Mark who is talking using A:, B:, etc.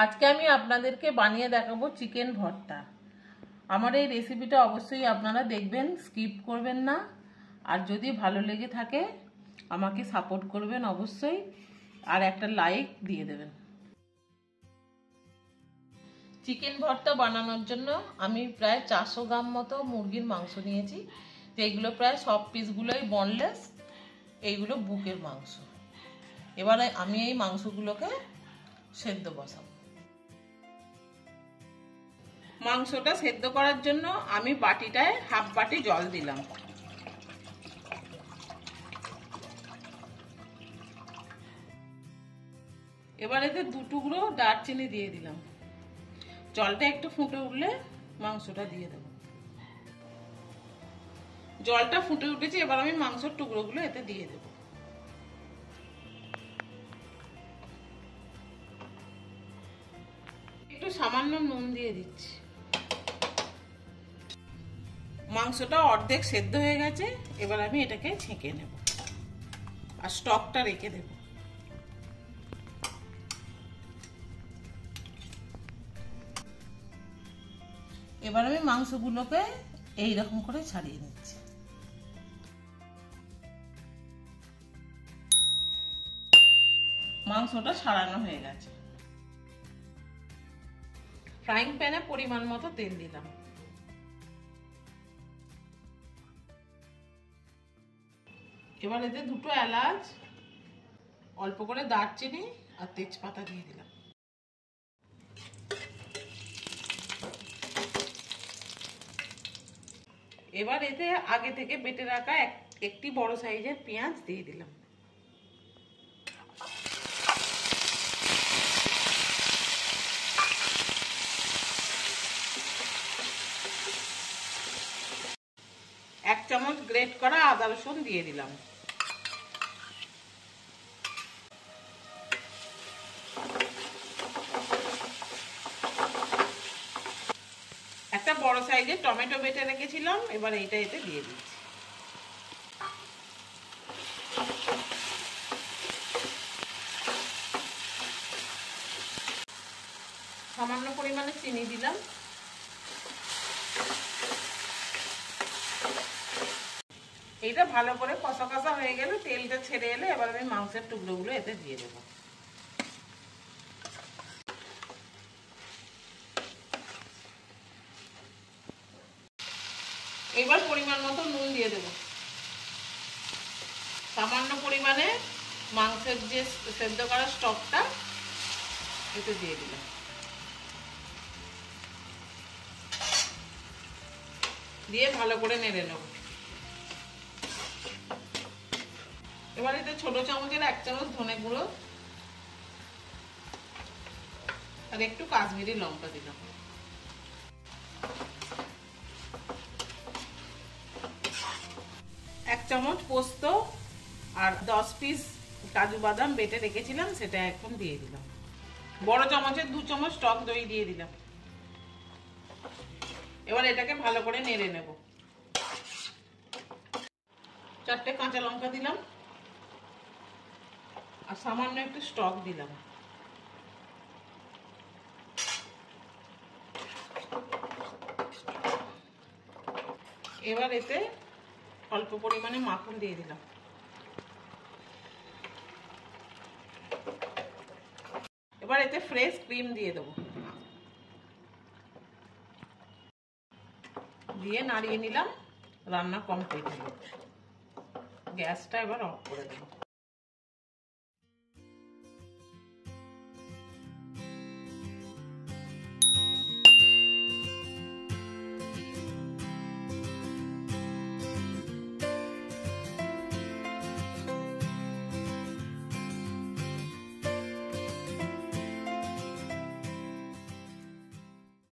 A: আজকে আমি আপনাদেরকে বানিয়ে দেখাবো চিকেন ভর্তা। আমার এই রেসিপিটা অবশ্যই আপনারা দেখবেন, স্কিপ করবেন না। আর যদি ভালো লেগে থাকে আমাকে সাপোর্ট করবেন অবশ্যই, আর একটা লাইক দিয়ে দেবেন। চিকেন ভর্তা বানানোর জন্য আমি প্রায় 400 গ্রাম মতো মুরগির মাংস নিয়েছি। তো এইগুলো প্রায় সব পিসগুলোই বোনলেস, এইগুলো বুকের মাংস। এবারে আমি এই মাংসগুলোকে সেদ্ধ বসাবো। মাংসটা সেদ্ধ করার জন্য আমি বাটিটায় হাফ বাটি জল দিলাম। এবার এতে 2 টুকরো দারচিনি দিয়ে দিলাম। জলটা একটু ফুটে উঠলে মাংসটা দিয়ে দেব। জলটা ফুটে উঠেছে, এবার আমি মাংসের টুকরোগুলো এতে দিয়ে দেব। একটু সামান্য নুন দিয়ে দিচ্ছি। মাংসটা অর্ধেক সেদ্ধ হয়ে গেছে, এবার আমি এটাকে ছেঁকে নেব আর স্টকটা রেখে দেব। এবার আমি মাংসগুলোকে এইরকম করে ছাড়িয়ে নিচ্ছি। মাংসটা ছাড়ানো হয়ে গেছে। ফ্রাইং প্যানে পরিমাণ মতো তেল দিলাম। এবার এতে 2টো এলাচ, অল্প করে দারচিনি আর তেজপাতা দিয়ে দিলাম। এবার এতে আগে থেকে বেটে রাখা একটি বড় সাইজের পেঁয়াজ দিয়ে দিলাম। এক চামচ গ্রেট করা আদা রসুন দিয়ে দিলাম। একটা বড় সাইজের টমেটো বেটে রেখেছিলাম, এবার এইটা এতে দিয়ে দিচ্ছি। সামান্য পরিমাণে চিনি দিলাম। এইটা ভালো করে কষা কষা হয়ে গেলে, তেলটা ছেড়ে এলে এবার আমি মাংসের টুকরোগুলো এতে দিয়ে দেবো। এবার পরিমাণ মতো নুন দিয়ে দেবো। সামান্য পরিমাণে মাংসের যে সেদ্ধ করা স্টকটা এতে দিয়ে দিলাম। দিয়ে ভালো করে নেড়ে নেব। এবার এতে ছোট চামচের 1 চামচ ধনে গুঁড়ো আর একটু কাশ্মীরি লঙ্কা দিলাম। এক চামচ পোস্ত আর 10 পিস কাজু বাদাম বেটে রেখেছিলাম, সেটা এখন দিয়ে দিলাম। বড় চামচের 2 চামচ টক দই দিয়ে দিলাম। এবার এটাকে ভালো করে নেড়ে নেব। 4টে কাঁচা লঙ্কা দিলাম আর সামান্য একটু স্টক দিলাম। এবার এতে অল্প পরিমাণে মাখন দিয়ে দিলাম। এবার এতে ফ্রেশ ক্রিম দিয়ে দেবো। দিয়ে নাড়িয়ে নিলাম। রান্না কমপ্লিট হলো। গ্যাসটা এবার অফ করে দেবো।